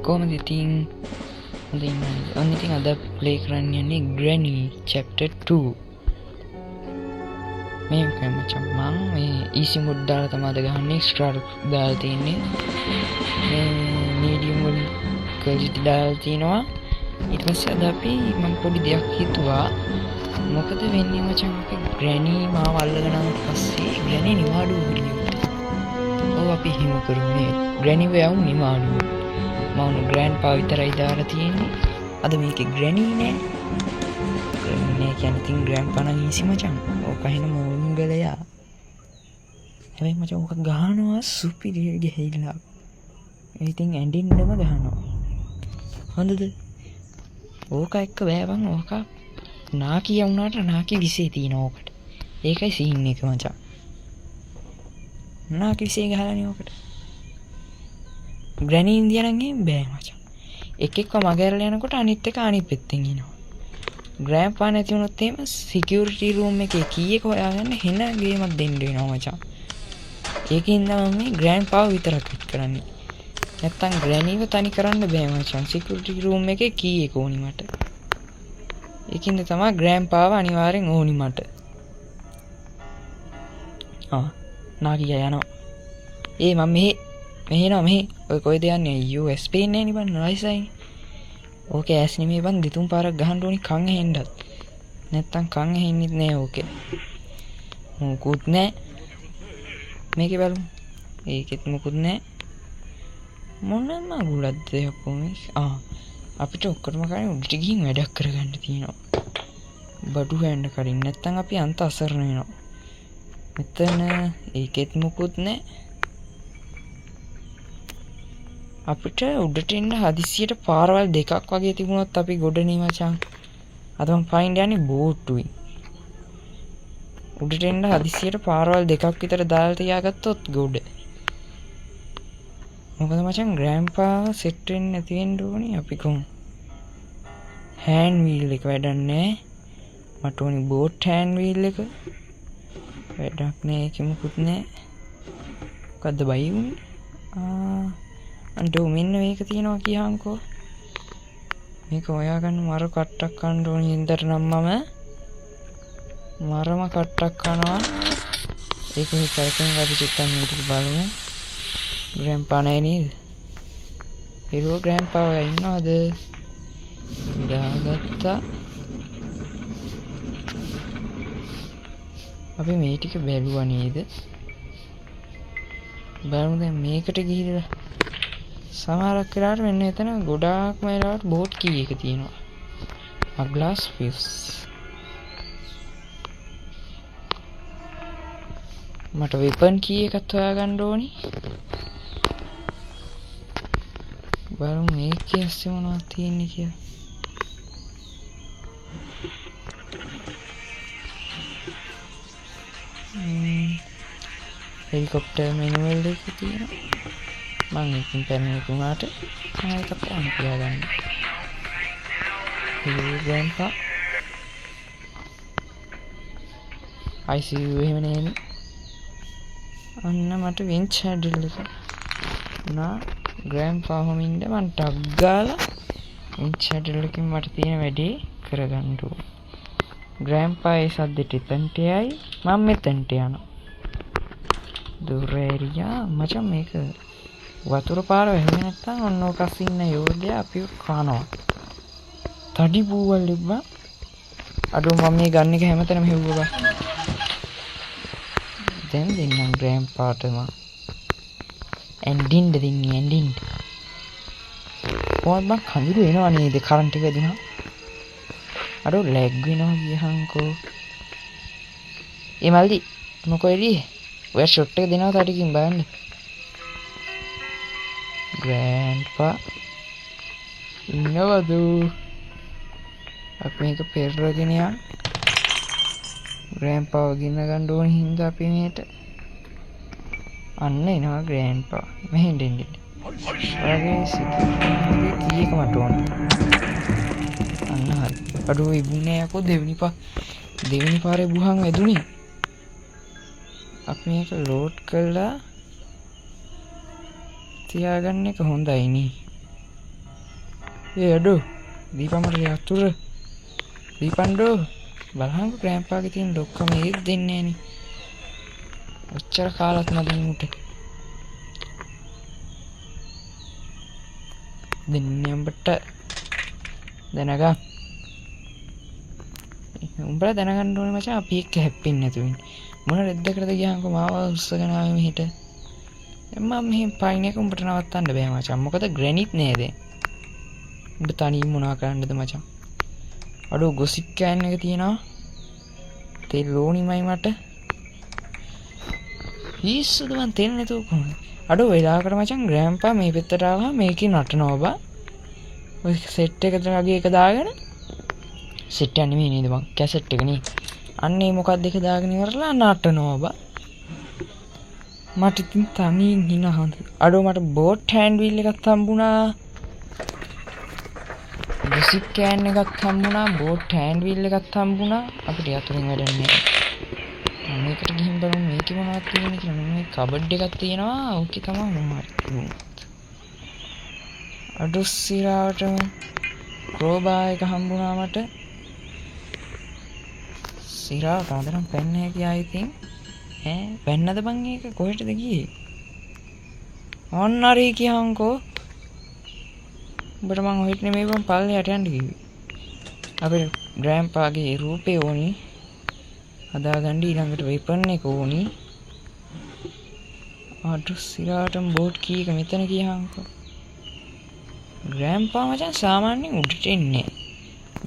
කොහොමද ඉතින් හොඳින් ඔන්න ඉතින් අද ප්ලේ කරන්න යන්නේ Granny chapter 2 මේක මචං මම මේ easy mode දාලා තමයි අද ගහන්නේ extra දාලා තියෙන්නේ මේ medium mode quality දාලා තිනවා ඊට පස්සේ අද අපි මම පොඩි දෙයක් හිතුවා මොකද වෙන්නේ මචං අපි Granny මාව අල්ලගෙන ආවට පස්සේ Granny නිවාඩු වෙන්නේ ඔව් අපි හිමු කරමු Granny වෙවු නිවාඩු මම grandpa විතරයි දාලා තියෙන්නේ අද මේකේ Granny නෑ Granny නෑ කියන්නේ තින් grandpa නම් ඉසි මචං ඕක හින මොංගලයා හැබැයි මචං ඕක ගහනවා සුපිරිය ගහයිලා ඉතින් ඇඬින්නම ගහනවා හොඳද ඕක එක්ක බෑවන් ඕක නාකිය වුණාට නාකි විසේ තියෙන ඕකට ඒකයි සීන් එක මචං නාකි විසේ ගහලානේ ඕකට Granny ඉන්දියා නම් බෑ මචං එකෙක්ව මගහැරලා යනකොට අනිත් එක අනිත් පැත්තෙන් එනවා grandpa නැති වුණොත් එහෙම security room එකේ key එක හොයාගන්න හෙන ගේමක් දෙන්න වෙනවා මචං ඒකින් තමයි මේ grandpa විතරක් හිට කරන්නේ නැත්තම් Grannyව තනි කරන්න බෑ මචං security room එකේ key එක ඕනි මට ඒකින්ද තමයි grandpaව අනිවාර්යෙන් ඕනි මට නාකියා යනවා මම මෙහෙනවා මෙහෙ ඔය කොයිද යන්නේ US පේන්නේ නේ බං නයිසයි ඕකේ ඇස් නෙමෙයි බං දෙතුන් පාරක් ගහන්න ඕනි කන් ඇහෙන්නත් නැත්තම් කන් ඇහෙන්නෙත් නෑ ඕකේ මොකුත් නෑ මේකේ බලමු ඒකෙත් මොකුත් නෑ මොනම ගුලක්ද යකෝ අපිට ඔක්කොටම කරන්නේ උඩට ගිහින් වැඩක් කරගන්න තියෙනවා බඩු හැන්න කරින් නැත්තම් අපි අන්ත අසරණ වෙනවා මෙතන ඒකෙත් මොකුත් නෑ අපිට උඩට එන්න හදිසියට පාරවල් දෙකක් වගේ තිබුණොත් අපි ගොඩනේ මචං අද මම පයින් යන්නේ බෝට්ටුයි උඩට එන්න හදිසියට පාරවල් දෙකක් විතර දාලා තියාගත්තොත් ගොඩ මොකද මචං grandpa සෙට් වෙන්නේ නැති වෙන්න ඕනේ අපි කොහොම hand wheel එක වැඩක් නැහැ මට ඕනේ boat hand wheel එක වැඩක් නැහැ ඒක මොකුත් නැහැ මොකද්ද බයි උන්නේ අන්ටෝ මෙන්න මේක තියෙනවා කියහන්කෝ මේක හොයාගන්න මර කට්ටක් කන්න ඕනේ හින්දට නම් මම මරම කට්ටක් කනවා ඒක හිතගෙන අපි චුට්ටක් මේක බලමු grandpa නෑ නේද හිරෝ grandpa ඔයා ඉන්නවද දාගත්තා අපි මේ ටික බැලුවා නේද බලමු දැන් මේකට ගිහිල්ලා සමහරක් වෙලාවට මෙන්න එතන ගොඩාක්ම වෙලාවට බෝට් කී එක තියෙනවා a glass fish මට වෙපන් කී එකක් හොයාගන්න ඕනි බලමු මේකේ ඇස්සේ මොනවද තියෙන්නේ කියලා හෙලිකොප්ටර් මැනුවල් එක තියෙනවා මම ඉතින් පැමිණි තුමාට ඒක පාන කියලා ගන්න. grandpa ICU එහෙම නෙමෙයි. අන්න මට වින්ච් හැන්ඩල් එක. නා grandpa හොමින්ද මම ටග් ගාලා වින්ච් හැන්ඩල් එකකින් මට තියෙන වැඩේ කරගන්න ඕන. grandpa ඒ සද්දෙට එතනට යයි මම මෙතනට යනවා. දුරේරියා මචං මේක වතුර පාර වැහෙන්නේ නැත්තම් ඔන්න ඔකස් ඉන්න යෝධයා අපිව කනවා. තඩි බූවල් ඉබ්බා. අඩෝ මම මේ ගන්න එක හැමතැනම හෙව්වා. දැන් දෙන්නම් grandpaට මම. ඇන්ඩින්න. කොහොමද මං කඳුළු එනවා නේද කරන්ට් එක වැදුනා. අඩෝ ලැග් වෙනවා ගියහන්කෝ. මල්ලි මොකෝ එළියේ? ඔය ෂොට් එක දෙනවා තඩිකින් බලන්න. grandpa ඉන්නවද අපි මේක පෙරගෙන යන්න grandpa ගෙන්න ගන්න ඕන හින්දා අපි මේට අන්න එනවා grandpa මෙහෙන් දෙන්න ඔයාගේ සිකේ කීයක මට ඕන අන්න හරි අඩෝ ඉබුනේ යකෝ දෙවෙනි පාරේ බුහන් වැදුනේ අපි මේක ලෝඩ් කළා තියාගන්න එක හොඳයි නේ ඒ අඩෝ දීපන් මට යතුරු දීපන්ඩෝ බලහං ග්‍රෑම්පාගේ තියෙන ඩොක්කම ඒත් දෙන්නේ නෑනේ ඔච්චර කාලත් මදින්ට දෙන්නේ උඹට දැනගන්න උඹලා දැනගන්න ඕනේ මචං අපි එක්ක හැප්පෙන්නේ නැතුව ඉන්නේ මොන රෙද්දකටද ගියාන්කෝ මාව උස්සගෙන ආවේ මෙහෙට දැන් මම මෙහෙන් පයින් එක උඹට නවත්තන්න බෑ මචං මොකද ග්‍රැනිට් නේද උඹ තනියම මොනවා කරන්නද මචං අඩෝ ගොසිප් කෑන් එක තියෙනවා තෙල් ඕනිමයි මට ඊස්සුද මන් තෙල් නැතුව කොහොමද අඩෝ වෙලාවකට මචං ග්‍රෑම්පා මේ පැත්තට ආවා මේකේ නටනවා බා ඔය සෙට් එක වගේ එක දාගෙන සෙට් එක නෙමෙයි නේද මං කැසට් එක නේ අන්නේ මොකක්ද එක දාගෙන ඉවරලා නටනවා බා මට ඉතින් තනියෙන් හිනා හොඳ අඩෝ මට බෝට් හෑන්ඩ් වීල් එකක් හම්බුණා ගොසිප් කෑන් එකක් හම්බුණා බෝට් හෑන්ඩ් වීල් එකක් හම්බුණා අපිට යතුරින් වැඩක් නෑ මේකට ගිහින් බලමු මේකේ මොනවද තියෙන්නේ කියලා මේ කබඩ් එකක් තියෙනවා ඕකේ තමයි මොනවද තිබුණත් අඩෝ සිරාවටම ක්‍රෝබා එක හම්බුණා මට සිරාවට අදනම් පැන්න හැකියි I think පැන්නද බං ඒක කොහෙටද ගියේ ඔන්න හරි කියහන්කෝ උඹට මං ඔහෙට නෙමෙයි බං පල්ලෙහාට යන්න කිව්වේ අපේ ග්‍රෑම්පාගේ රූපේ ඕනි හදාගන්න ඊළඟට වෙපන් එක ඕනි අඩු සිරාටම බෝට් කී එක මෙතන කියහන්කෝ ග්‍රෑම්පා මචං සාමාන්‍යයෙන් උඩට එන්නේ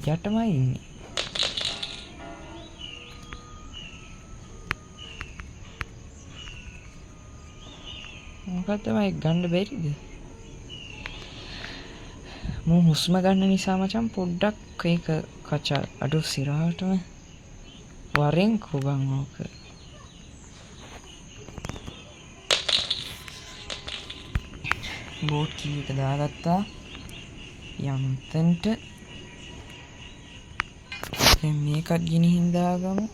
යටමයි ඉන්නේ මොකක්ද මම ගන්න බැරිද මම හුස්ම ගන්න නිසා මචං පොඩ්ඩක් ඒක කචා අඩු සිරාටම වරෙන් කොබන් ඕක බෝට් කී එක දාගත්තා යම්තන්ට දැන් මේකත් ගිනිහින් දාගමු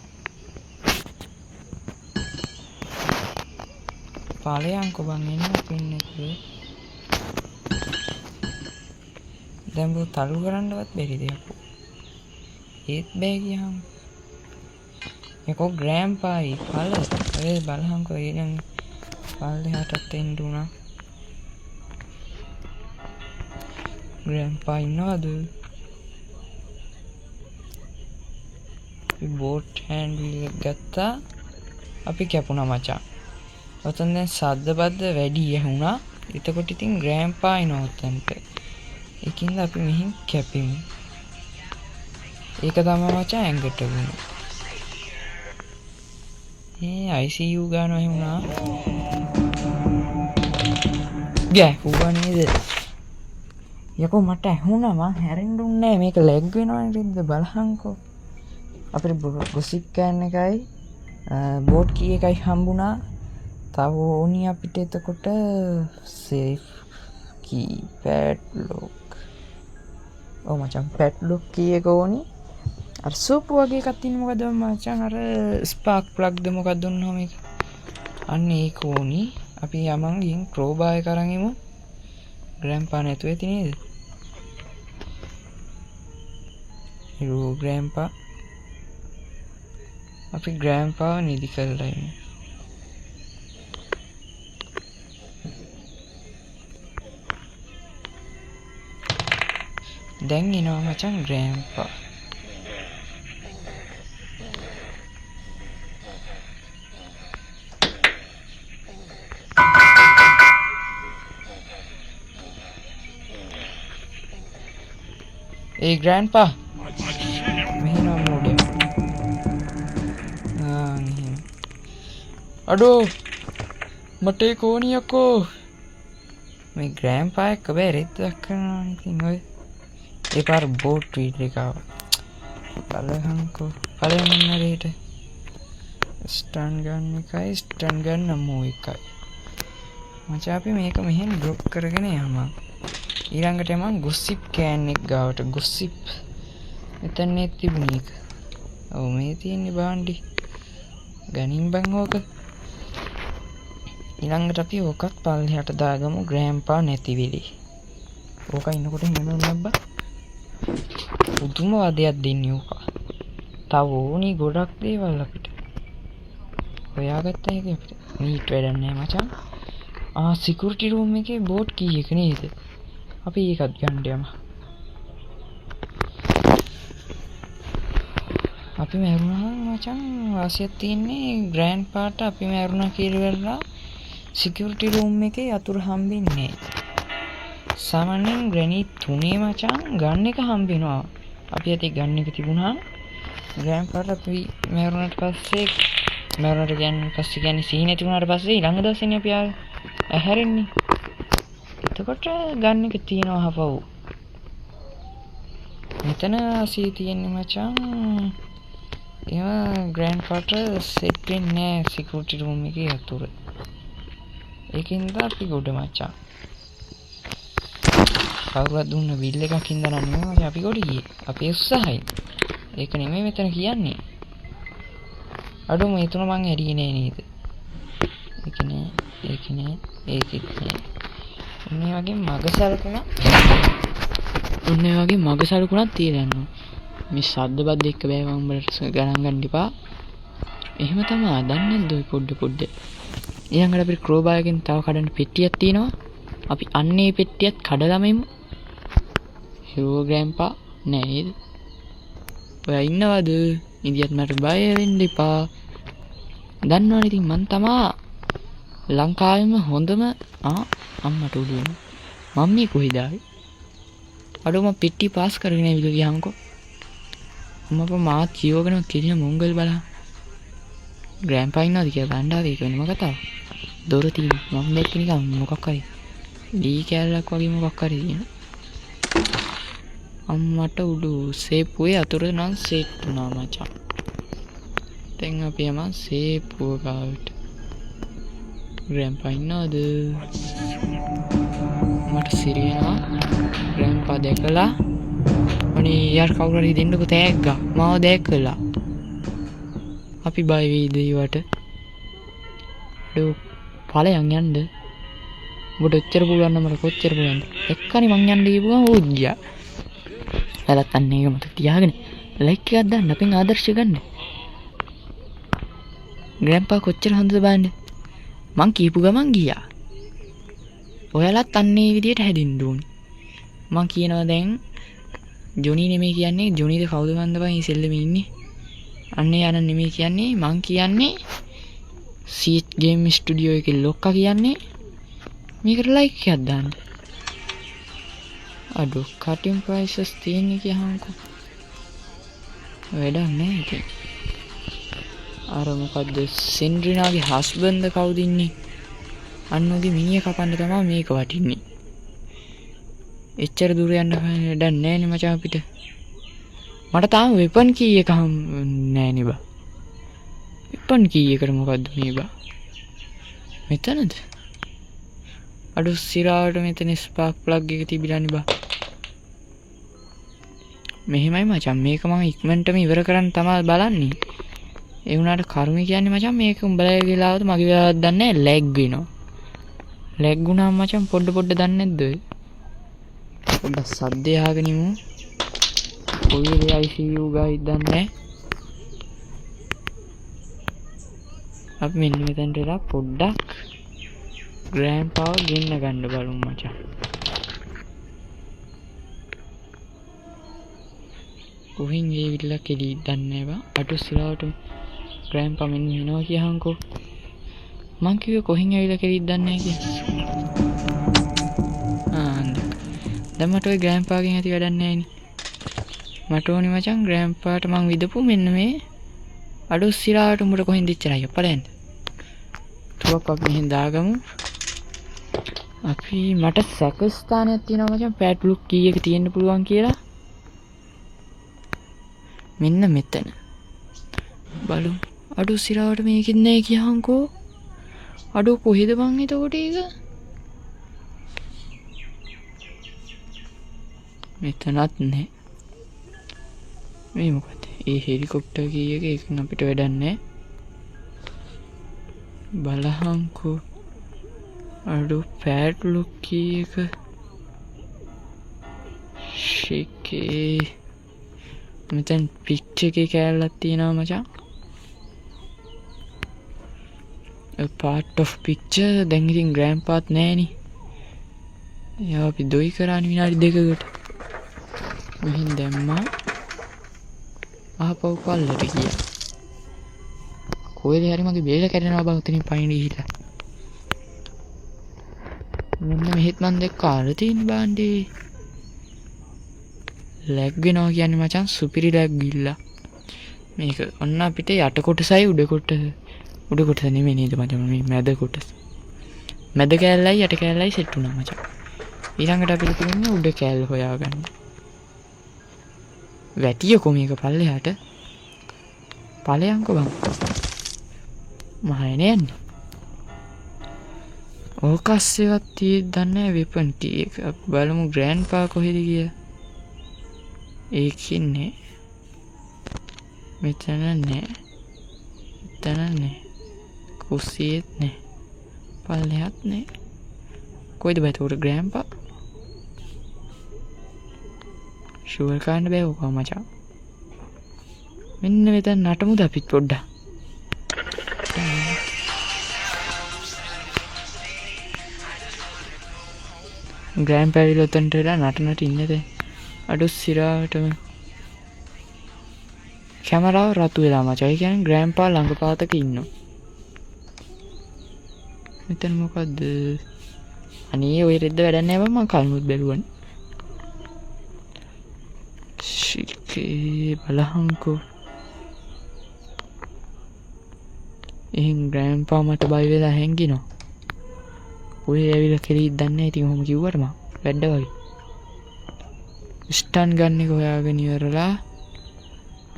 ඵලයන්කෝ බං එන්න පින්නේ දැන් බෝ තල්ලු කරන්නවත් බැරිද යකෝ ඒත් බෑ කියහම යකෝ ග්‍රෑම්පායි ඵල ඔය බලහන්කෝ ඊළඟ පල්ලෙහාටත් එන්න උනා ග්‍රෑම්පා ඉන්නවද බෝට් හෑන්ඩ් වීල් එක ගත්තා අපි කැපුණා මචං ඔතන දැන් සද්ද බද්ද වැඩි ඇහුණා එතකොට ඉතින් ග්‍රෑම්පා එනවා ඔතනට ඒකින්ද අපි මෙහින් කැපෙමු ඒක තමයි මචං ඇඟට වුණේ ICU ගානවා ඇහුණා ගැහුවා නේද යකෝ මට ඇහුණා මං හැරෙන්න දුන්නේ නැහැ මේක ලැග් වෙනවා නේද බලහන්කෝ අපිට ගොසිප් කෑන් එකයි බෝට් කී එකයි හම්බුණා තව ඕනි අපිට එතකොට සේෆ් කී පැඩ්ලොක් ඔව් මචං පැඩ්ලොක් කී එක ඕනි අර සූප් වගේ එකක් තියෙන මොකද මචං අර ස්පාර්ක් ප්ලග්ද මොකක්ද දුන්නා මේක අන්න ඒක ඕනි අපි යමන් ගින් ක්‍රෝබා එක අරන් එමු ග්‍රෑම්පා නැතුව ඇති නේද හිරෝ ග්‍රෑම්පා අපි ග්‍රෑම්පා නිදි කරලා ඉමු දැන් එනවා මචං ග්‍රෑම්පා ඒ ග්‍රෑන්ඩ්පා මෙහෙනවා මෝඩේ අඩෝ මට ඒක ඕනි යකෝ මේ ග්‍රෑන්ඩ්පා එක්ක බෑ රෙද්දක් කරනවා ඉතින් ඔය ඒ පාර බෝට් වීඩ් එක ආවා බලහන්කෝ පළවෙනි නරේට ස්ටන් ගන්න එකයි ස්ටන් ගන්න මෝ එකයි මචං අපි මේක මෙහෙන් ඩ්‍රොප් කරගෙන යමු ඊළඟට මම ගොසිප් කෑන් එක ගාවට ගොසිප් මෙතන තිබුණේ එක. ඔව් මේ තියෙන්නේ බාණ්ඩි. ගනින් බං ඕක. ඊළඟට අපි ඕකත් පල්ලෙහාට දාගමු ග්‍රෑම්පා නැති වෙලේ. ඕක ඉන්නකොට එහෙම නැබ්බා පුදුම වදයක් දෙන්නේ ඕක. තව ඕනි ගොඩක් දේවල් අපිට හොයාගත්ත එක අපිට නීට් වැඩක් නැහැ මචං. සිකියුරිටි රූම් එකේ බෝඩ් කී එක නේද? අපි ඒකත් ගන්න යමු. අපි මරුණා මචං වාසියක් තියෙන්නේ ග්‍රෑන්ඩ් පාට අපි මරුණා කියලා සිකියුරිටි රූම් එකේ යතුරු හම්බෙන්නේ. සාමාන්‍යයෙන් ග්‍රැනි 3 මචං ගන්න එක හම්බෙනවා. අපි ඇති ගන්න එක තිබුණා. ග්‍රෑන්ඩ් පාට අපි මරුණාට පස්සේ කියන්නේ සීනේ තිබුණාට පස්සේ ඊළඟ දවසේනේ අපි හැරෙන්නේ. එතකොට ගන්න එක තියනවා හපව්. මෙතන සී තියෙන්නේ මචං. ඒවා ග්‍රෑන්ඩ් පාට සෙට් වෙන්නේ නැහැ සිකියුරිටි රූම් එකේ යතුරු. ඒකින්ද අපි ගොඩ මචං. කවුරුත් දුන්න බිල් එකක් හින්දා නෙමෙයි අපි ගොඩ ගියේ. අපි උත්සාහයි. ඒක නෙමෙයි මෙතන කියන්නේ. අඩෝ මේ තුන මං ඇරියේ නෑ නේද? ඒකෙත් නෑ. මේ වගේ මග සලකුණක් තියලා යනවා. මේ ශබ්ද බද්ද එක්ක බෑ මම උඹලට ගණන් ගන්න එපා. එහෙම තමයි දන්නේ නැද්ද ඔය පොඩ්ඩ. ඊළඟට අපිට ක්‍රෝබාර් එකෙන් තව කඩන්න පෙට්ටියක් තියෙනවා. අපි අන්නේ පෙට්ටියත් කඩලාම එමු. හිරෝ ග්‍රෑන්පා නෑ නේද? ඔයා ඉන්නවද? ඉදියත් මට බය වෙන්න එපා. දන්නවනේ ඉතින් මං තමා ලංකාවේම හොඳම අම්මට උඩුවෙන. මම මේ කොහෙද ආවේ? අඩෝ මම පෙට්ටි පාස් කරගෙන ඇවිල්ලා ගියාම්කෝ. අම්මපා මාත් ජීවගෙන කිරින මොංගල් බලන්න. ග්‍රෑන්පා ඉන්නවද කියලා බලන්න ආවේ. ඒක වෙනම කතාවක්. දොර තියෙනවා. මම දැක්ක නිකන් මොකක් හරි දී කැලලක් වගේ මොකක් හරි තියෙනවා. අම්මට උඩු සේපුවේ අතුරු නම් සෙට් වුණා මචං. දැන් අපි යම සේපුව ගාවට. ග්‍රෑන්පා ඉන්නවද? මට සිරියනවා. ග්‍රෑන්පා දැකලා අනේ යාර කවුරු හරි දෙන්නකෝ තෑග්ගා. මාව දැකලා. අපි බය වෙයිද ඊවට? ඵලයන් යන්න. ඔබට ඔච්චර පුළුවන් නම් මට කොච්චර පුළුවන්ද? එක්කනේ මං යන්න ගිහුවා ඕත් ගියා. එලත් අන්න ඒක මට තියාගෙන ලයික් එකක් දාන්න අපෙන් ආදර්ශ ගන්න. ග්‍රෑන්පා කොච්චර හොඳද බලන්න. මං කියපු ගමන් ගියා. ඔයාලත් අන්නේ විදියට හැදෙන්න ඕනේ. මං කියනවා දැන් ජොනි නෙමෙයි කියන්නේ ජොනිද කවුද මන්ද බං මේ සෙල්ලෙම ඉන්නේ. අන්නේ යන නෙමෙයි කියන්නේ මං කියන්නේ සීට් ගේම් ස්ටුඩියෝ එකේ ලොක්කා කියන්නේ මේකට ලයික් එකක් දාන්න. අඩෝ කටින් ප්‍රයිසස් තියෙන්නේ කියහන්කෝ. වැඩක් නෑ ඉතින්. අර මොකද්ද සෙන්ඩ්‍රිනාගේ හස්බන්ඩ් කවුද ඉන්නේ? අන්නෝගේ මිනිහ කපන්න තමයි මේක වටින්නේ. එච්චර දුර යන්න වැඩක් නෑනේ මචං අපිට. මට තාම වෙපන් කී එක නෑනේ බා. වෙපන් කී එකට මොකද්ද මේ බා? මෙතනද? අඩු සිරාවට මෙතන ස්පාර්ක් ප්ලග් එක තිබිලානේ බා. මෙහෙමයි මචං මේක මම ඉක්මනටම ඉවර කරන්න තමයි බලන්නේ. ඒ වුණාට කර්මය කියන්නේ මචං මේක උඹලගේ වෙලාවද මගේ වෙලාවද දන්නේ නැහැ ලැග් වෙනවා. ලැග් වුණාම මචං පොඩ දන්නේ නැද්ද ඔය? පොඩ්ඩක් සද්දේ අහගෙන ඉමු. කොහේ ICU ගායි දන්නේ. අපි මෙන්න මෙතනට එලා පොඩ්ඩක් ග්‍රෑන්ඩ්පාව ගෙන්න ගන්න බලමු මචං. කොහෙන් ගිහිල්ලා කෙලි දන්නේ බා. අටු සිරාවට ග්‍රෑන්ඩ්පා මෙන්න එනවා කියහන්කෝ. මං කිව්වේ කොහෙන් ඇවිල්ලා කෙලි දන්නේ කියලා. දැන් මට ඔය ග්‍රෑන්ඩ්පාගෙන් ඇති වැඩක් නැහැ නේ. මට ඕනේ මචං ග්‍රෑන්ඩ්පාට මං විදපු මෙන්න මේ අඩු සිරාවට උඹට කොහෙන්ද ඉච්චරයි අපලෙන්ද. තුවක් අපි මෙහෙන් දාගමු. අපි මට සැක ස්ථානයක් තියෙනවා මචං පැට්ලුක් කීයක තියෙන්න පුළුවන් කියලා. මෙන්න මෙතන. බලමු. අඩු සිරාවට මේකෙන් නෑ කියහන්කෝ. අඩු කොහෙද බං එතකොට ඒක? මෙතනත් නෑ. මේ මොකද? ඒ හෙලිකොප්ටර් කීයක එකෙන් අපිට වැඩක් නෑ. බලහන්කෝ. අඩු පැට්ලුක් කීයක ෂිකේ මෙතන පිච් එකේ කෑල්ලක් තියෙනවා මචං. a part of picture. දැන් ඉතින් ග්‍රෑන්ඩ්පාත් නෑනේ. එයා අපි දොයි කරානේ විනාඩි 2කට. මෙහින් දැම්මා. ආපහු පල්ලට ගියා. කොහෙද හරි මගේ බේල කැඩෙනවා බං උතනින් පයින් ගිහිල්ලා. මෙන්න මෙහෙත් මන් දැක්ක අර තියෙන බාණ්ඩේ. ලැග් වෙනවා කියන්නේ මචං සුපිරි ලැග් ගිල්ලා. මේක ඔන්න අපිට යට කොටසයි උඩ කොටස නෙමෙයි නේද මචං මේ මැද කොටස. මැද කෑල්ලයි යට කෑල්ලයි සෙට් වුණා මචං. ඊළඟට අපිට තියෙන්නේ උඩ කෑල්ල හොයාගන්න. වැටියකෝ මේක පල්ලෙහාට. ඵලයන්කෝ බං. මහයනේ යන්නේ. ඕකස්සේවත් තියෙද්දි දන්නේ වෙපන් කී එක. බලමු ග්‍රෑන්ඩ්පා කොහෙද ගියා. ඒකින්නේ. මෙතන නෑ. මෙතන නෑ. කුස්සියෙත් නෑ. පල්ලෙහාත් නෑ. කොයිද බෑ උඩ ග්‍රෑන්ඩ්පා? ෂුවර් කාන්න බෑ ඔක මචං. මෙන්න මෙතන නටමුද අපිත් පොඩ්ඩක්. ග්‍රෑන්ඩ්පා විලොතන්ට නට ඉන්නද? අඩු සිරාටම කැමරාව රතු වෙලා මචං. ඒ කියන්නේ ග්‍රෑන්ඩ්පා ළඟ පාතක ඉන්නවා. මෙතන මොකද්ද? අනේ ඔය රෙද්ද වැඩක් නෑ බං. මං කල්මුත් බැලුවනේ. ෂිකේ බලහන්කෝ. එහෙන් ග්‍රෑන්ඩ්පා මට බය වෙලා හැංගිනවා. ඔය ඇවිල්ලා කෙලිත් දන්නේ නැහැ. ඉතින් ඔහොම කිව්වට මං වැඩ වගේ. ස්ටන් ගන්න එක හොයාගෙන ඉවරලා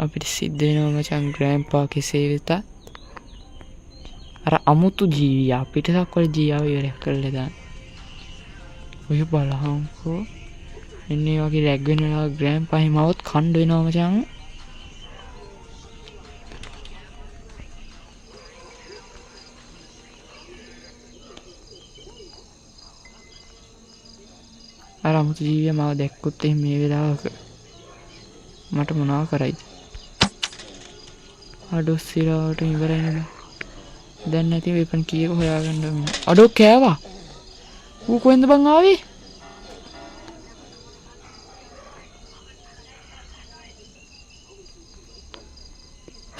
අපිට සිද්ධ වෙනවා මචං ග්‍රෑන්ඩ්පා කෙසේ වෙතත් අර අමුතු ජීවියා අපිට සක්වල ජීවියාව ඉවරයක් කරලා දාන්න. ඔය බලහන්කෝ. එන්නේ වගේ ලැග් වෙන වෙලාව ග්‍රෑන්ඩ්පා හිමවොත් කණ්ඩ වෙනවා මචං. අර අමුතු ජීවියා මාව දැක්කොත් එහෙම මේ වෙලාවක මට මොනවා කරයිද? අඩෝ සිරාවට ඉවරයි නේද? දැන් නැති වෙපන් කීයක හොයාගන්න ඕන. අඩෝ කෑවා. ඌ කොහෙන්ද බං ආවේ?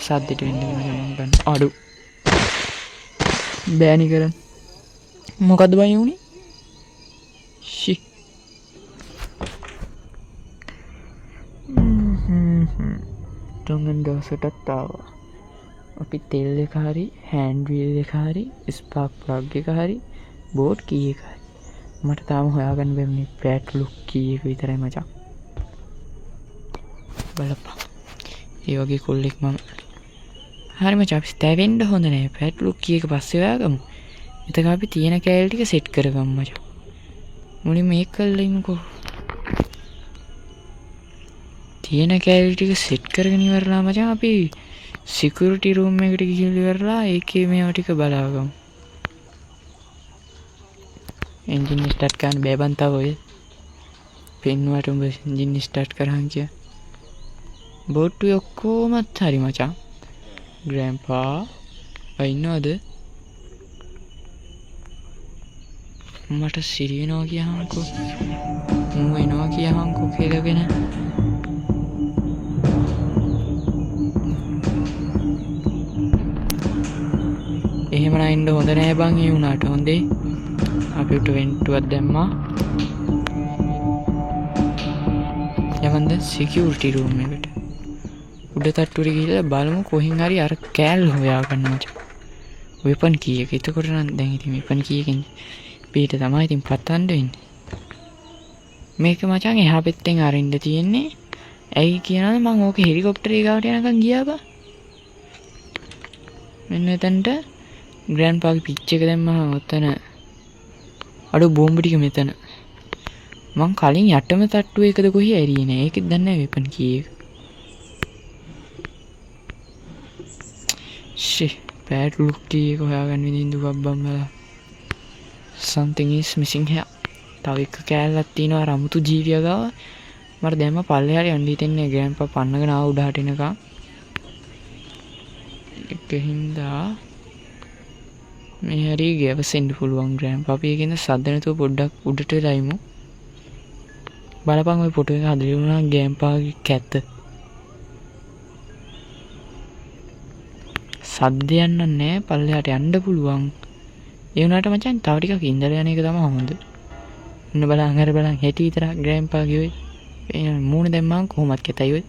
සද්දෙට වෙන්න මම ගන්න. අඩෝ. බෑනි කරන්. මොකද්ද බං උනේ? ෂි. තුන්වෙනි දවසටත් ආවා. අපි තෙල් එක හරි හෑන්ඩ් වීල් එක හරි ස්පාර්ක් ප්ලග් එක හරි බෝඩ් කී එක හරි මට තාම හොයාගන්න බැන්නේ පැට්ලුක් කී එක විතරයි මචං. බලපන්. ඒ වගේ කොල්ලෙක් මම. හරි මචං අපි ස්ටැවෙන්න හොඳ නෑ. පැට්ලුක් කී එක පස්සේ හොයාගමු. එතක අපි තියෙන කෑල්ල ටික සෙට් කරගමු මචං. මුලින්ම මේක කළා ඉමුකෝ. තියෙන කෑලි ටික සෙට් කරගෙන ඉවරලා මචං අපි සිකියුරිටි රූම් එකට ගිහින් ඉවරලා ඒකේ මේවා ටික බලාගමු. එන්ජින් ස්ටාර්ට් කරන්න බෑ බන් තව ඔය. පෙන්නුවට උඹ එන්ජින් ස්ටාර්ට් කරහන් කිය. බෝට්ටු ඔක්කොමත් හරි මචං. ග්‍රෑන්ඩ්පා අයින්නවද? මට සිරිනවා කියහන්කෝ. මූ එනවා කියහන්කෝ කියලාගෙන. එහෙම නැින්න හොඳ නෑ බං. ඒ වුණාට හොඳේ. අපි උට වෙන්ටුවක් දැම්මා. යමන්ද සිකියුරිටි රූම් එකට. උඩ තට්ටුවට ගිහලා බලමු කොහෙන් හරි අර කෑල්ල හොයාගන්න මචං. වෙපන් කීයක. එතකොට නම් දැන් ඉතින් වෙපන් කීයකින් පිට තමයි ඉතින් පතන්න වෙන්නේ. මේක මචං එහා පැත්තෙන් අරින්න තියෙන්නේ. ඇයි කියනවද මං ඕක හෙලිකොප්ටරේ ගාවට යනකම් ගියා බා. මෙන්න එතනට ග්‍රෑන්ඩ්පාගේ පිච් එක දැම්මහම ඔතන අඩෝ බෝම්බ ටික මෙතන. මං කලින් යටම තට්ටුව එකද කොහේ ඇරියේ නෑ. ඒකෙත් දන්නේ නෑ වෙපන් කීයක. ෂි පැට්ලුක් කීයක හොයාගන්න විදිහින් දුකක් බම්බලා. something is missing here. තව එක කෑල්ලක් තියෙනවා අර අමුතු ජීවියා ගාව. මට දැම්ම පල්ලෙහාට යන්න හිතෙන්නේ ග්‍රෑන්ඩ්පා පන්නගෙන ආව උඩහට එනකම්. ඒකින්ද මේ හරි ගෑවසෙන්න පුළුවන් ග්‍රෑන්ඩ්පා. අපි ඒකින්ද සද්ද නැතුව පොඩ්ඩක් උඩට වෙලා ඉමු. බලපන් ওই ෆොටෝ එක හදලා වුණා ග්‍රෑන්ඩ්පාගේ කැත. සද්දයක් නැහැ පල්ලෙහාට යන්න පුළුවන්. ඒ වුණාට මචං තව ටිකක් ඉඳලා යන එක තමයි හොඳ. ඉන්න බලන් අර බලන් හැටි විතරක් ග්‍රෑන්ඩ්පාගේ ඔය මූණ දැම්මම කොහොමත් කැතයි ඔය.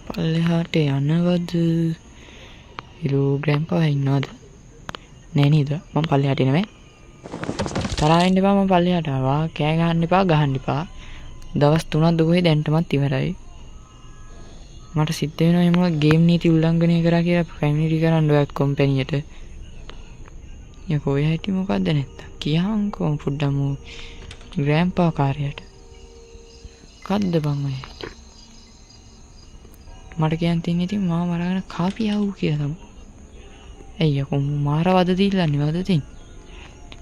පල්ලෙහාට යනවද? ඉරෝ ග්‍රෑන්ඩ්පා ඉන්නවද? නෑ නේද? මම පල්ලෙහාට එනවා. තරහ වෙන්න එපා මම පල්ලෙහාට ආවා. කෑ ගහන්න එපා. දවස් 3ක් දුකේ දැන්ටමත් ඉවරයි. මට සිද්ධ වෙනවා එහෙම ගේම් නීති උල්ලංඝනය කරා කියලා පැමිණිලි කරන්න ඔයත් කම්පැනියට. යකෝ ඔය හිටි මොකද්ද නැත්තම් කියහන්කෝ පොඩ්ඩක් මෝ ග්‍රෑන්ඩ්පා කාර්යයට. මොකද්ද බං ඔය? මට කියන්න තියෙන්නේ ඉතින් මාව මරාගෙන කාපියව් කියලා තමයි. ඇයි යකෝ මාර වද දීලා නිවද තින්.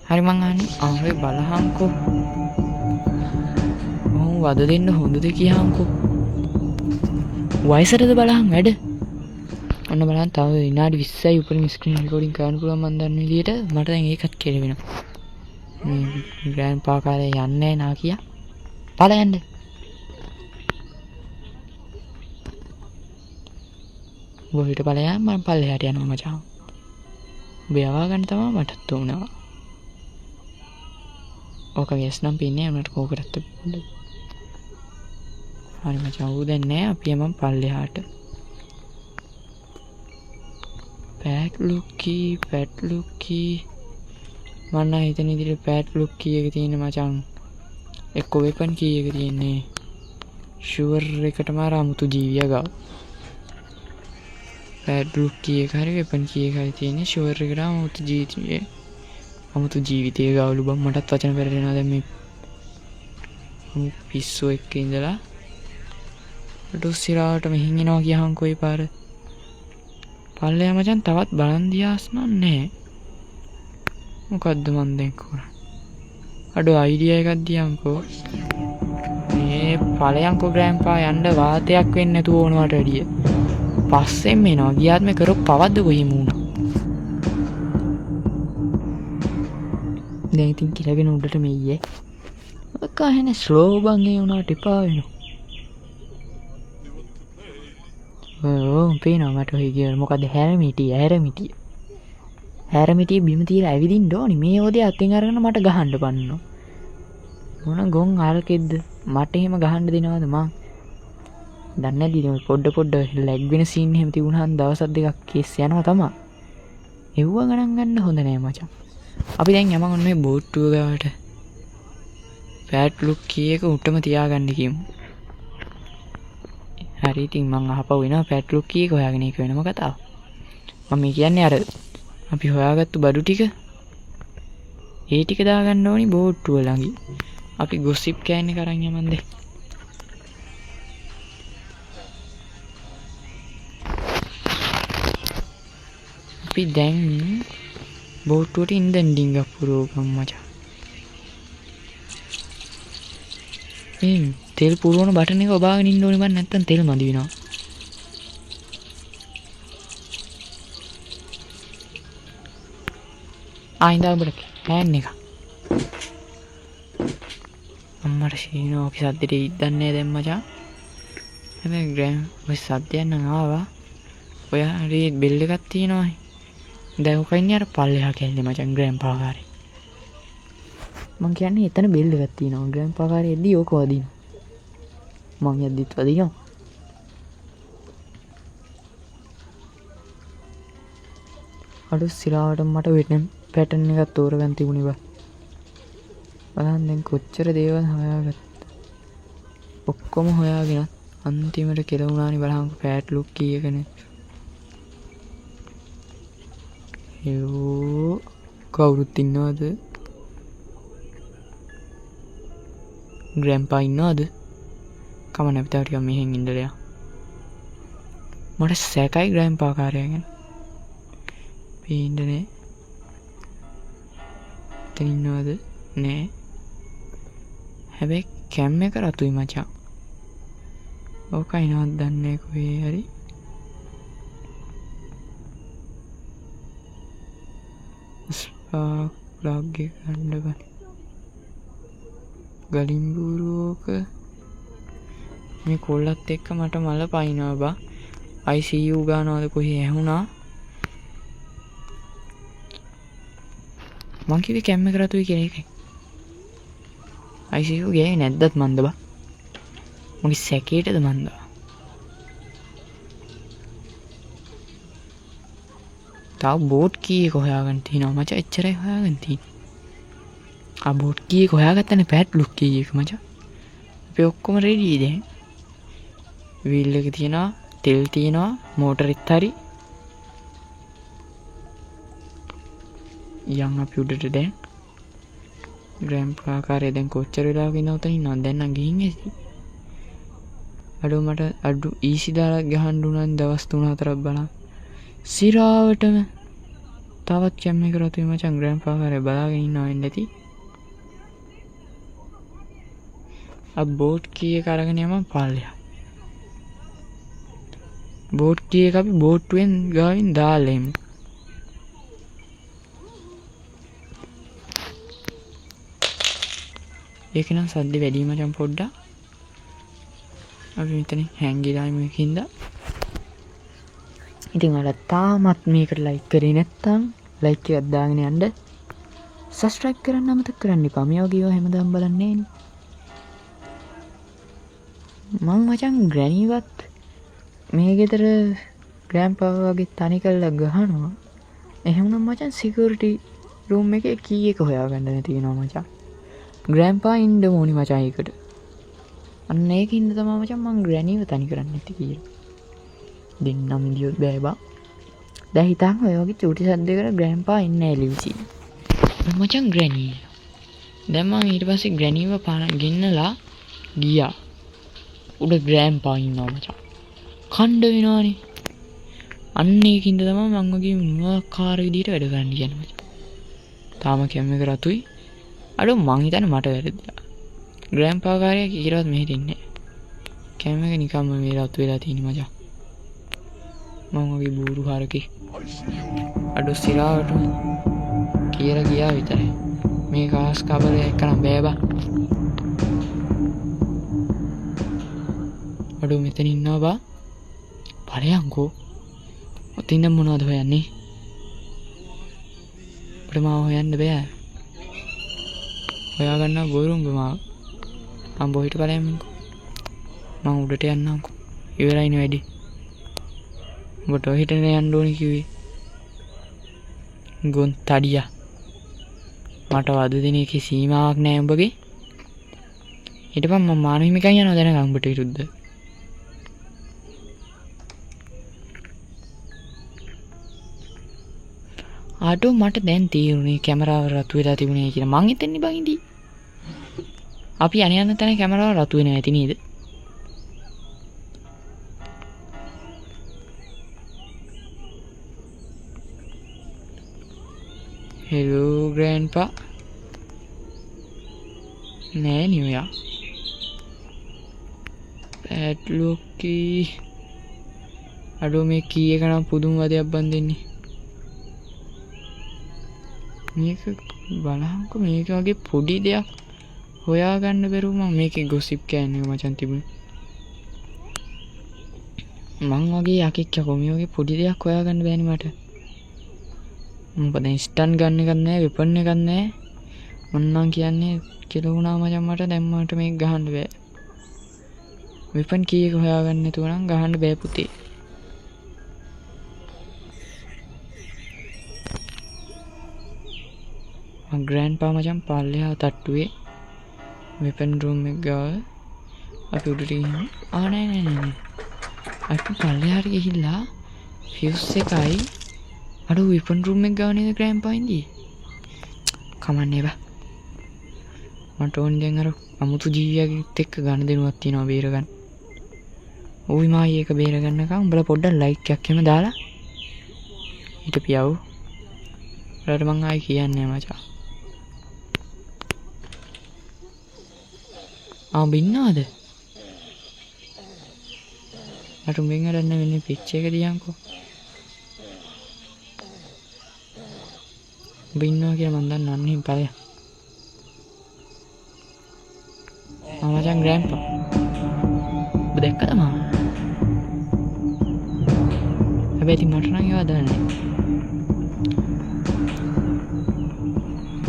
හරි මං අහන්නේ ආවේ බලහන්කෝ. මම වද දෙන්න හොඳද කියහන්කෝ. වයසටද බලහන් වැඩ. ඔන්න බලන්න තව විනාඩි 20යි උපරිම ස්ක්‍රීන් රෙකෝඩින් කරන්න පුළුවන් මන් දන්න විදියට මට දැන් ඒකත් කෙරෙවෙනවා. මේ ග්‍රෑන්ඩ්පා කාලේ යන්නේ නා කියා. බලයන්ද. ඔබට බලයන් මම පල්ලෙහාට යනවා මචං. ඔබ යවා ගන්න තමයි මටත් උනා. ඕක ගෑස් නම් පින්නේ උනට කෝකටත් හරි මචං ඌ දැන් නෑ අපි යමන් පල්ලෙහාට. පැට් ලුක්කී මන්න හිතන ඉදිරියට පැට් ලුක්කී එක තියෙන මචං. එක්ක වෙපන් කී එක තියෙන්නේ. ෂුවර් එකටම අර අමුතු ජීවියා ගාව. පැට් ලුක්කී එක හරි වෙපන් කී එකයි තියෙන්නේ. ෂුවර් එකට අමුතු ජීවිතය ගාවලු බං. මටත් වචන පෙරලෙනවා දැන් මේ පිස්සෝ එක්ක ඉඳලා. ඩොස්සිරාවට මෙහින් එනවා කියහන්කෝ ඒ පාර. පල්ලෙයා මචං තවත් බලන් දියාස් නෑ. මොකද්ද මන් දැන් කරන්නේ? අඩෝ අයිඩියා එකක් දියන්කෝ. මේ ඵලයන්කෝ ග්‍රෑන්ඩ්පා යන්න වාතයක් වෙන්නේ නැතුව ඕනවට වැඩිය. පස්සෙන් එනවා. ගියාත් මේ කරොක් පවද්ද කොහෙම වුණා. දැන් ඉතින් කිරගෙන උඩට මෙయ్యේ. ඔක්ක එහෙනේ ස්ලෝ බං ඒ උනාට එපා වෙනවා. ඔව් පේනවා මට ඔය කියන මොකද හැරමිටිය බිම තියලා ඇවිදින්න ඕනි. මේ ඕදේ අතින් අරගෙන මට ගහන්න බන්නෝ. මොන ගොන් ආල්කෙද්ද මට එහෙම ගහන්න දෙනවද මං? දන්නේ නැද්ද පොඩ ලැග් වෙන සීන් එහෙම තිබුණාම දවස් දෙකක් කේස් යනවා තමයි. එව්ව ගණන් ගන්න හොඳ නෑ මචං. අපි දැන් යමන් ඔන්න මේ බෝට්ටුව ගාවට පැට් ලුක්කී එක උටම තියාගන්න කියමු. හරි ඉතින් මං අහපුව වෙනවා පැට් ලුක්කී එක හොයාගෙන ඒක වෙනම කතාවක්. මම කියන්නේ අර අපි හොයාගත්තු බඩු ටික ඒ ටික දාගන්න ඕනි බෝට්ටුව ළඟ. අපි ගොසිප් කෑන්නේ කරන් යමන්ද. අපි දැන් බෝට්ටුවට ඉඳන් ඩිංගක් පුරවගමු මචං. මේ තෙල් පුරවන බටන් එක ඔබාගෙන ඉන්න ඕනේ බං නැත්තම් තෙල් මදි වෙනවා. ආයින්දා ඔබට හෑන් එක. අම්මට ශීනෝ අපි සද්දෙට ඉද්දන්නේ දැන් මචං. හැබැයි ග්‍රෑම් ඔය සද්දයක් නම් ආවා. ඔය හරි බෙල් එකක් තියෙනවා. දැන් ඔක ඉන්නේ අර පල්ලෙහා කැල්ලේ මචං ග්‍රෑන්ඩ්පා කාරේ. මං කියන්නේ එතන බෙල් එකක් තියෙනවා. ග්‍රෑන්ඩ්පා කාරේ එද්දි ඕක වදිනවා. මං යද්දිත් වදිනවා. අඩු සිරාවට මට වෙන පැටර්න් එකක් තෝරගන්න තිබුණේ බා. බලන්න දැන් කොච්චර දේවල් හොයාගත්තා. ඔක්කොම හොයාගෙන අන්තිමට කෙලවුණානි බලහන්කො පැට් ලුක්කී එකනේ. යෝ කවුරුත් ඉන්නවද? ග්‍රෑන්ඩ්පා ඉන්නවද? කමන්න අපි තව ටිකක් මෙහෙන් ඉඳලා. මට සැකයි ග්‍රෑන්ඩ්පා කාර්යය ගැන. පේන්නේ එතන ඉන්නවද? නෑ. හැබැයි කැම් එක රතුයි මචං. ඕකයි නවත් දන්නේ කොහේ හරි. ස්පාක් ප්ලග් එක ගන්න බෑ. ගලින් බූරුවක මේ කොල්ලත් එක්ක මට මල පයින්නවා බා. ICU ගානවාද කොහේ ඇහුණා. මං කිව්වේ කැම් එක රතුයි කියන එකයි. ICU ගියේ නැද්දත් මන්ද බා. මගේ සැකේටද මන්ද. තාම බෝට් කී එක හොයාගන්න තියෙනවා මචං. එච්චරයි හොයාගන්න තියෙන්නේ. ආ බෝට් කී එක හොයාගත්තනේ පැඩ්ලොක් කී එක මචං. අපි ඔක්කොම රෙඩි දැන්. වීල් එක තියෙනවා, තෙල් තියෙනවා, මෝටරෙත් හරි. යන් අපි උඩට දැන්. ග්‍රෑන්පා කාර්යය දැන් කොච්චර වෙලාවක ඉඳන් උතන ඉන්නවද? දැන් නම් ගිහින් ඇති. මට අඩු ඊසි දාලා ගහන්න උනන් දවස් 3-4ක් බලන්න. සිරාවටම තවත් කැම් එක රතුයි මචං. ග්‍රෑන්පා කාර්යය බලාගෙන ඉන්නවා වෙන්නේ නැති. බෝට් කී එක අරගෙන යමන් පාල්ලෙහා. බෝට් කී එක අපි බෝට්ටුවෙන් ගාවින් දාලා එමු. ඒක නම් සද්ද වැඩි මචං පොඩ්ඩක්. අපි මෙතන හැංගිලා මේකින්ද. ඉතින් ඔයාලා තාමත් මේකට ලයික් කරේ නැත්නම් ලයික් එකක් දාගෙන යන්න. සබ්ස්ක්‍රයිබ් කරන්න අමතක කරන්න එපා. මේ වගේ ඒවා හැමදාම බලන්නේ නේ. මං මචං ග්‍රැනිවත් මේ ගෙදර ග්‍රෑන්පා වගේ තනි කරලා ගහනවා. එහෙනම් මචං සිකියුරිටි රූම් එකේ කී එක හොයාගන්න නැතිනවා මචං. ග්‍රෑන්පා ඉන්න ඕනි මචං ඒකට. අන්න ඒකින්ද තමයි මචං මං ග්‍රැනිව තනි කරන්නේ නැති කියලා. දෙන්නම් ඉලියොත් බෑ බා. දැන් හිතන්න ඔය වගේ චූටි සද්දයකට ග්‍රෑන්පා ඉන්නේ එළිවිසි. මචං ග්‍රැනි. දැන් මං ඊට පස්සේ ග්‍රැනිව ගෙන්නලා ගියා. උඩ ග්‍රෑන්පා ඉන්නවා මචං. කණ්ඩ වෙනවානේ. අන්න ඒකින්ද තමයි මං වගේ මොනවාකාර විදියට වැඩ කරන්න කියන්නේ මචං. තාම කැම් එක රතුයි. අඩෝ මං හිතන්නේ මට වැරදිලා. ග්‍රෑන්පා කාර්යය කීරවත් මෙහෙට ඉන්නේ. කැම් එක නිකම්ම මේ රතු වෙලා තියෙන මචං. මං වගේ බూరు හරකේ. අඩෝ සිරාවට කියලා ගියා විතරයි. මේ කාස් කබල එක්කනම් බෑ බා. අඩෝ මෙතන ඉන්නවා බා. පරයන්කෝ. ඔතින් මොනවද හොයන්නේ? අපිට මාව හොයන්න බෑ. හොයාගන්න බොරුම්බ මාව. මම බොහිට බලයන්කෝ. මම උඩට යන්නම්කෝ. ඉවරයිනේ වැඩි. ඔබට ඔහිටනේ යන්න ඕනේ කිව්වේ. ගොන් තඩියා. මට වද දෙන එකේ සීමාවක් නෑ උඹගේ. හිටපන් මම මානව හිමිකම් යනවා දැනගන්න උඹට විරුද්ධ. ආඩෝ මට දැන් තේරුණේ කැමරාව රතු වෙලා තිබුණේ කියලා. මං හිතන්නේ බං අපි යන තැන කැමරාව රතු වෙන්නේ නැති නේද? හෙලෝ ග්‍රෑන්පා. නෑ නියෝයා. පැඩ්ලොක් කී. අඩෝ මේ කී එක නම් පුදුම වදයක් බන් දෙන්නේ. මේක බලහන්කො මේක වගේ පොඩි දෙයක් හොයාගන්න බැරුව මම මේකේ ගොසිප් කෑන් එක මචං තිබුණේ. මං වගේ යකෙක් යකෝ මේ වගේ පොඩි දෙයක් හොයාගන්න බෑනේ මට. මොකද දැන් ස්ටන් ගන්න එකක් නැහැ, වෙපන් එකක් නැහැ. මොන්නම් කියන්නේ කියලා වුණා මචං මට දැන් මට මේක ගහන්න බෑ. වෙපන් කී එක හොයාගන්න නැතුව නම් ගහන්න බෑ පුතේ. ග්‍රෑන්පා මචං පල්ලෙහා තට්ටුවේ වෙපන් රූම් එක ගාව අපි උඩට ගිහින් නෑ අපි පල්ලෙහාට ගිහිල්ලා ෆියුස් එකයි අඩෝ වෙපන් රූම් එක ගාව නේද ග්‍රෑන්පා ඉඳී. කමන්නේ බා. මට ඕනේ දැන් අර අමුතු ජීවියෙක් එක්ක ගන්න දෙනුවක් තියෙනවා බේර ගන්න. ওই මායි එක බේර ගන්නකම් උඹලා පොඩ්ඩක් ලයික් එකක් එහෙම දාලා හිටපියව. ඔයාලට මං ආයි කියන්නේ මචං. බින්නවද? අර උඹෙන් අරන්න වෙන්නේ පිච් එක දියන්කෝ. බින්නවා කියලා මන් දන්න අන්න හිම් පලය. මචං ග්‍රෑන්පා. ඔබ දැක්කද මාව? හැබැයි ඉතින් මට නම් ඒවා දන්නේ.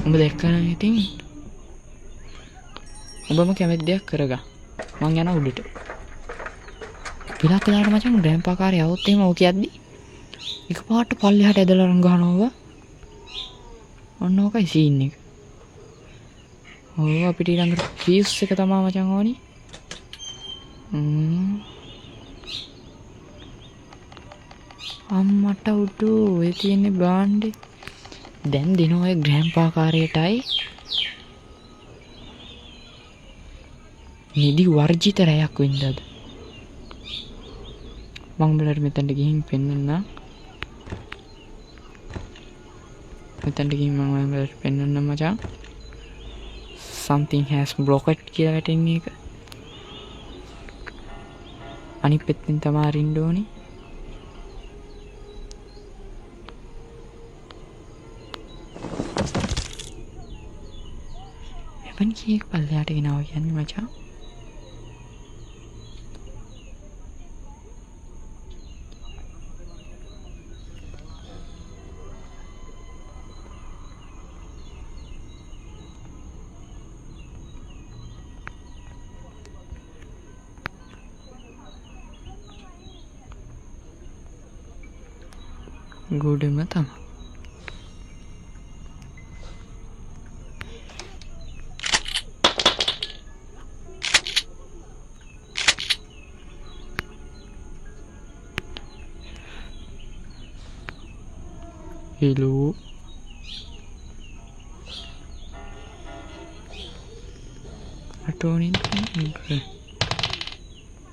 උඹ දැක්කනම් ඉතින් උඹම කැමති දෙයක් කරගන්න. මං යනවා උඩට. පිටක් දාලා මචං ග්‍රෑන්පා කාර්යය આવුත් එහෙම ඔය කියද්දි එකපාරට පල්ලෙහාට ඇදලා අරන් ගහනවා. ඔන්න ඕකයි සීන් එක. ඔව් අපිට ඊළඟට ෆීස් එක තමයි මචං ඕනි. අම්මට උඩු ඔය තියෙන්නේ බාණ්ඩේ. දැන් දෙනවා ඔය ග්‍රෑන්පා කාර්යයටයි නිදි වර්ජිත රැයක් වෙන්නද. මම උඹලට මෙතනට ගිහින් පෙන්නන්න. මෙතනට ගිහින් මම උඹලට පෙන්නන්න මචං. something has blocked කියලා වැටෙන එක. අනිත් පැත්තෙන් තමයි අරින්න ඕනි. එපන් කීයක පල්ලෙහාට ගෙනාවා කියන්නේ මචං. ගොඩම තමයි. hello අටෝනින්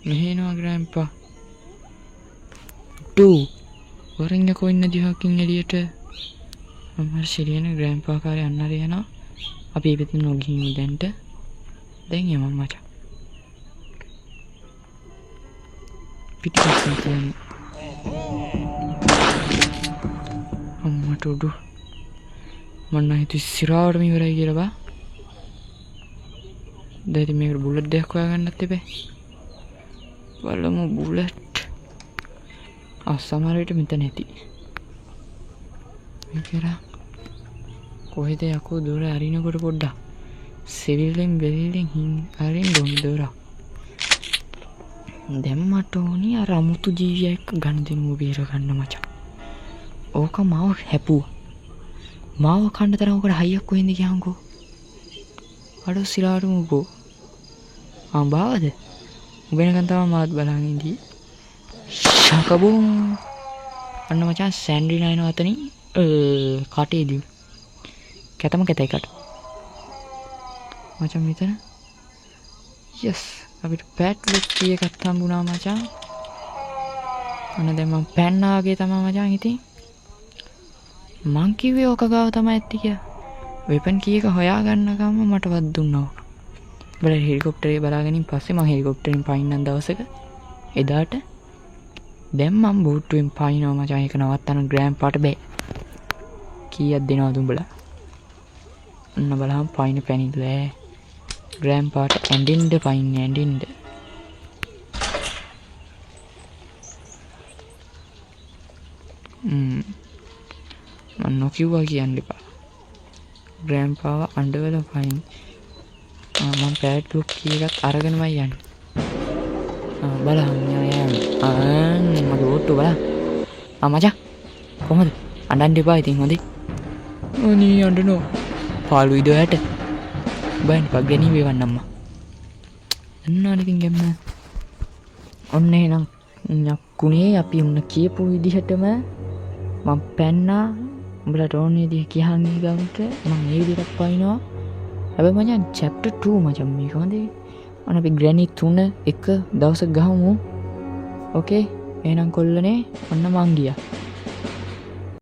මෙහෙනවා ග්‍රෑන්පා. වරින් යකෝ ඉන්න දිහකින් එළියට. අම්මා සිරියන ග්‍රෑන්පා කාර්යය අන්න හරි යනවා. අපි ඉපිටින් නොගිහින් දැන්ට. දැන් යමු මචං. පිටිපස්සෙන් කියන්නේ. අම්මට උඩු. මන්න හිතුවේ සිරාවටම ඉවරයි කියලා බා. දැන් ඉතින් මේකට බුලට් දෙයක් හොයාගන්නත් එපේ. බලමු බුලට්. සමහර විට මෙතන නැති. මේකලා කොහෙද යකෝ දොර අරිනකොට පොඩ්ඩක් සිවිල්ලෙන් බෙල්ලෙන් අරින්න ඕනේ දොර. දැන් මට ඕනි අර අමුතු ජීවියෙක් ගන්න දෙමු බේර ගන්න මචං. ඕක මාව හැපුවා. මාව කන්න තරම් උකට හයියක් කොහෙන්ද කියහන්කෝ. අඩ සිරාටම උබෝ. බාවද? උබෙනකන් තමයි මාත් බලන් ඉඳී. ශකබුම්. අන්න මචං සෑන්ඩි නයිනෝ අතනින් කටේදී. කැතම කැතයි කට. මචං මෙතන. yes අපිට පැට් ලුක් එකක් හම්බුණා මචං. අන්න දැන් මම පැන්නාගේ තමයි මචං ඉතින්. මං කිව්වේ ඔක ගාව තමයි ඇත්ති කියලා. වෙපන් කීයක හොයාගන්න ගම මට වත් දුන්නා. බල හෙලිකොප්ටරේ බලාගෙනින් පස්සේ මම හෙලිකොප්ටරෙන් පයින්නන් දවසක එදාට දැන් මම බෝට්ටුවෙන් පයින්නවා මචං. ඒක නවත්තන්න ග්‍රෑන්පාට බෑ. කීයක් දෙනවද උඹලා? අන්න බලහන් පයින් පැනිලා. ග්‍රෑන්පාට ඇඬින්න පයින්නේ ඇඬින්න. මම නොකියුවා කියන්න එපා. ග්‍රෑන්පාව අඬවල පයින්. මම පැට් ලුක් කීයකට අරගෙනමයි යන්නේ. බලහන් යන්නේ. මගේ බෝට්ටුව බලන්න. මචං කොහමද? අඬන්න එපා ඉතින් හොඳේ. අනේ අඬනෝ. පාළු ඉදයට. බයන් පග්ගණී වේවන්නම්මා. අන්න ඉතින් ගැම්ම. ඔන්න එහෙනම් යක්කුනේ අපි උන්න කියපු විදිහටම මම පැන්නා. උඹලට ඕන විදිහ කියහන් ගමට මම මේ විදිහට පයින්නවා. හැබැයි මචං chapter 2 මචං මේක හොඳේ. අන්න අපි ග්‍රැනි 3 එක දවසක් ගහමු. ඕකේ එහෙනම් කොල්ලනේ ඔන්න මං ගියා.